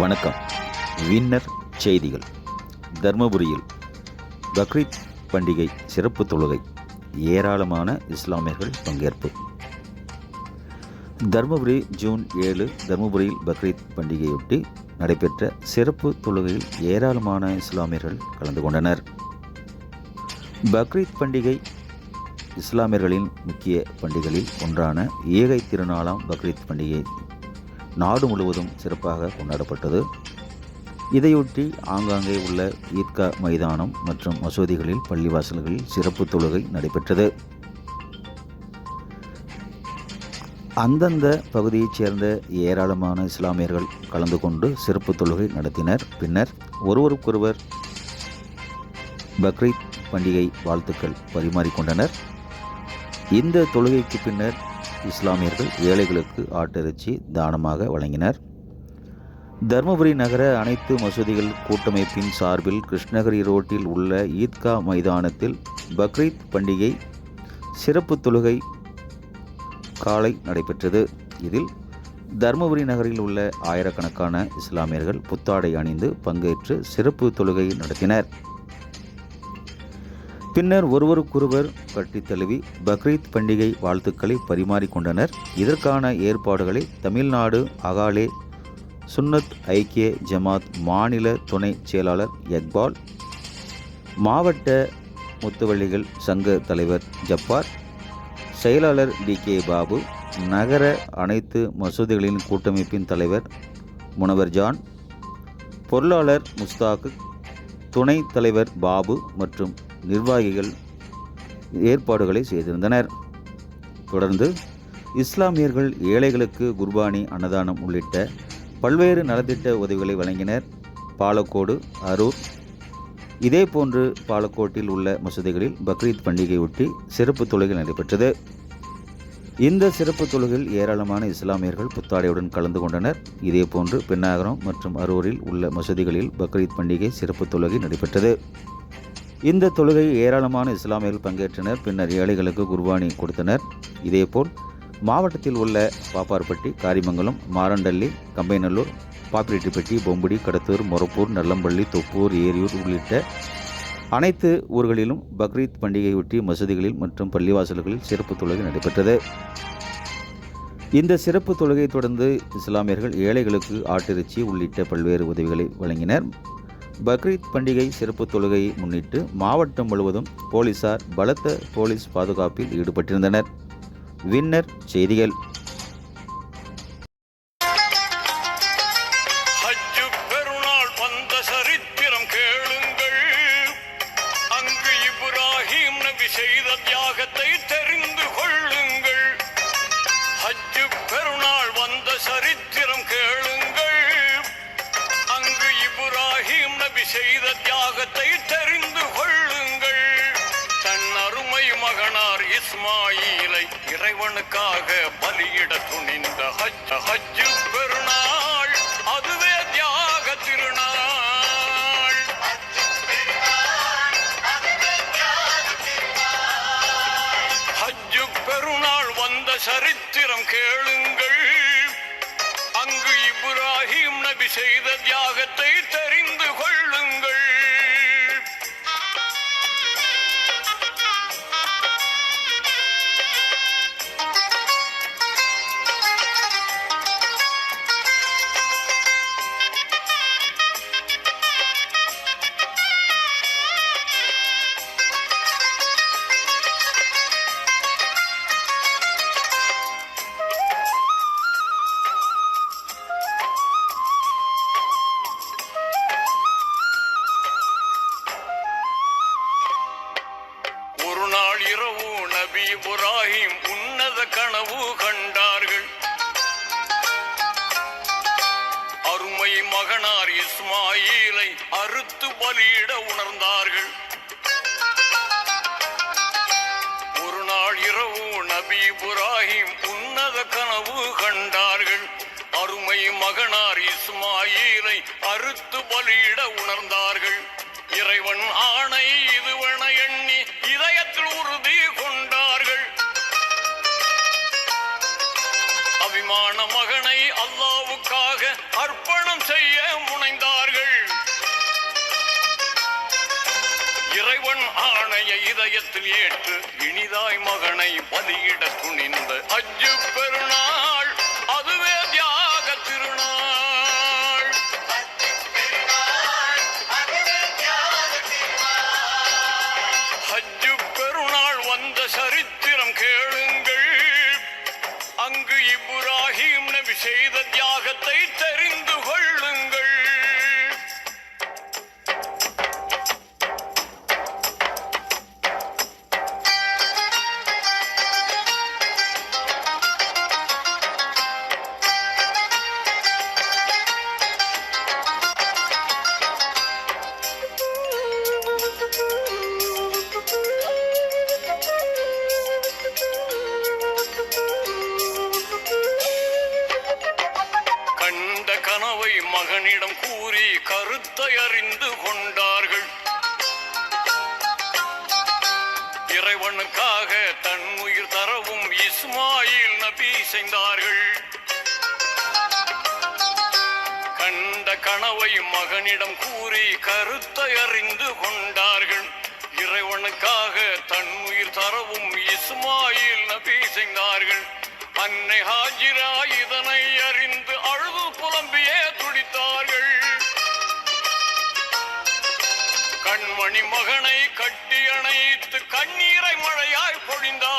வணக்கம். வின்னர் செய்திகள். தர்மபுரியில் பக்ரீத் பண்டிகை சிறப்பு தொழுகை, ஏராளமான இஸ்லாமியர்கள் பங்கேற்பு. தர்மபுரி ஜூன் 7 தர்மபுரியில் பக்ரீத் பண்டிகையொட்டி நடைபெற்ற சிறப்பு தொழுகையில் ஏராளமான இஸ்லாமியர்கள் கலந்து கொண்டனர். பக்ரீத் பண்டிகை இஸ்லாமியர்களின் முக்கிய பண்டிகைகளில் ஒன்றான ஏகை திருநாளாம் பக்ரீத் பண்டிகை நாடு முழுவதும் சிறப்பாக கொண்டாடப்பட்டது. இதையொட்டி ஆங்காங்கே உள்ள ஈத்கா மைதானம் மற்றும் மசூதிகளில், பள்ளிவாசல்களில் சிறப்பு தொழுகை நடைபெற்றது. அந்தந்த பகுதியைச் சேர்ந்த ஏராளமான இஸ்லாமியர்கள் கலந்து கொண்டு சிறப்பு தொழுகை நடத்தினர். பின்னர் ஒருவருக்கொருவர் பக்ரீத் பண்டிகை வாழ்த்துக்கள் பரிமாறிக்கொண்டனர். இந்த தொழுகைக்கு பின்னர் இஸ்லாமியர்கள் ஏழைகளுக்கு ஆட்டிறைச்சி தானமாக வழங்கினர். தர்மபுரி நகர அனைத்து மசூதிகள் கூட்டமைப்பின் சார்பில் கிருஷ்ணகிரி ரோட்டில் உள்ள ஈத்கா மைதானத்தில் பக்ரீத் பண்டிகை சிறப்பு தொழுகை காலை நடைபெற்றது. இதில் தர்மபுரி நகரில் உள்ள ஆயிரக்கணக்கான இஸ்லாமியர்கள் புத்தாடை அணிந்து பங்கேற்று சிறப்பு தொழுகை நடத்தினர். பின்னர் ஒருவருக்கொருவர் கட்டித் தழுவி பக்ரீத் பண்டிகை வாழ்த்துக்களை பரிமாறிக்கொண்டனர். இதற்கான ஏற்பாடுகளை தமிழ்நாடு அகாலே சுன்னத் ஐக்கிய ஜமாத் மாநில துணை செயலாளர் இக்பால், மாவட்ட முத்துவள்ளிகள் சங்க தலைவர் ஜப்பார், செயலாளர் DK பாபு, நகர அனைத்து மசூதிகளின் கூட்டமைப்பின் தலைவர் முனவர் ஜான், பொருளாளர் முஸ்தாக், துணைத் தலைவர் பாபு மற்றும் நிர்வாகிகள் ஏற்பாடுகளை செய்திருந்தனர். தொடர்ந்து இஸ்லாமியர்கள் ஏழைகளுக்கு குர்பானி, அன்னதானம் உள்ளிட்ட பல்வேறு நலத்திட்ட உதவிகளை வழங்கினர். பாலக்கோடு, அரூர், இதேபோன்று பாலக்கோட்டில் உள்ள மசூதிகளில் பக்ரீத் பண்டிகையொட்டி சிறப்பு தொழுகை நடைபெற்றது. இந்த சிறப்பு தொழுகையில் ஏராளமான இஸ்லாமியர்கள் புத்தாடையுடன் கலந்து கொண்டனர். இதேபோன்று பென்னாகரம் மற்றும் அரூரில் உள்ள மசூதிகளில் பக்ரீத் பண்டிகை சிறப்பு தொழுகை நடைபெற்றது. இந்த தொழுகையில் ஏராளமான இஸ்லாமியர்கள் பங்கேற்றனர். பின்னர் ஏழைகளுக்கு குர்பானி கொடுத்தனர். இதேபோல் மாவட்டத்தில் உள்ள பாப்பார்பட்டி, காரிமங்கலம், மாரண்டள்ளி, கம்பைநல்லூர், பாப்பிரெட்டிப்பட்டி, பொம்புடி, கடத்தூர், மொரப்பூர், நல்லம்பள்ளி, தொப்பூர், ஏரியூர் உள்ளிட்ட அனைத்து ஊர்களிலும் பக்ரீத் பண்டிகையொட்டி மசூதிகளில் மற்றும் பள்ளிவாசல்களில் சிறப்பு தொழுகை நடைபெற்றது. இந்த சிறப்பு தொழுகையை தொடர்ந்து இஸ்லாமியர்கள் ஏழைகளுக்கு ஆட்டிறைச்சி உள்ளிட்ட பல்வேறு உதவிகளை வழங்கினர். பக்ரீத் பண்டிகை சிறப்பு தொழுகையை முன்னிட்டு மாவட்டம் முழுவதும் போலீசார் பலத்த போலீஸ் பாதுகாப்பில் ஈடுபட்டிருந்தனர். வின்னர் செய்திகள். செய்த தியாகத்தை தெரிந்து கொள்ளுங்கள். ஹஜ்ஜு பெருநாள் வந்த சரித்திரம் கேளுங்கள். அங்கு இப்ராஹிம் நபி செய்த தியாகத்தை தெரிந்து கொள்ளுங்கள். தன் அருமை மகனார் இஸ்மாயிலை இறைவனுக்காக பலியிட துணிந்த ஹஜ்ஜு பெருநாள், அதுவே தியாக திருநாள். பெருநாள் வந்த சரித்திரம் கேளுங்கள். அங்கு இப்ராஹிம் நபி செய்த தியாகத்தை தெரிந்து கொள்ளுங்கள். இரவு நபி இப்ராஹிம் உன்னத கனவு கண்டார்கள். அருமை மகனார் இஸ்மாயிலை அறுத்து பலியிட உணர்ந்தார்கள். ஒரு நாள் இரவு நபி இப்ராஹிம் உன்னத கனவு கண்டார்கள். அருமை மகனார் இஸ்மாயிலை அறுத்து பலியிட உணர்ந்தார்கள். இறைவன் ஆணை இதுவென எண்ணி இதயத்தில் பலியாக அர்ப்பணம் செய்ய முனைந்தார்கள். இறைவன் ஆணைய இதயத்தில் ஏற்று இனிதாய் மகனை பலியிட துணிந்த ஹஜ்ஜு பெருநாள், அதுவே தியாக திருநாள். ஹஜ்ஜு பெருநாள் வந்த சரித்திரம் கேளுங்கள். அங்கு இப்ராஹிம் நபி செய்த தியாகத்தை தெரிந்து கொள்ளுங்கள். கண்ட கனவை மகனிடம் கூறி கருத்தை அறிந்து கொண்டார்கள். இறைவனுக்காக தன் உயிர் தரவும் இஸ்மாயில் நபி செய்தார்கள். கண்ட கனவை மகனிடம் கூறி கருத்தை அறிந்து கொண்டார்கள். இறைவனுக்காக தன் உயிர் தரவும் இஸ்மாயில் நபி செய்தார்கள். அன்னை ஹாஜிரா இதனை அறிந்து அழுது புலம்பியே துடித்தார்கள். கண்மணி மகனை கட்டி அணைத்து கண்ணீரை மழையாய் பொழிந்தார்.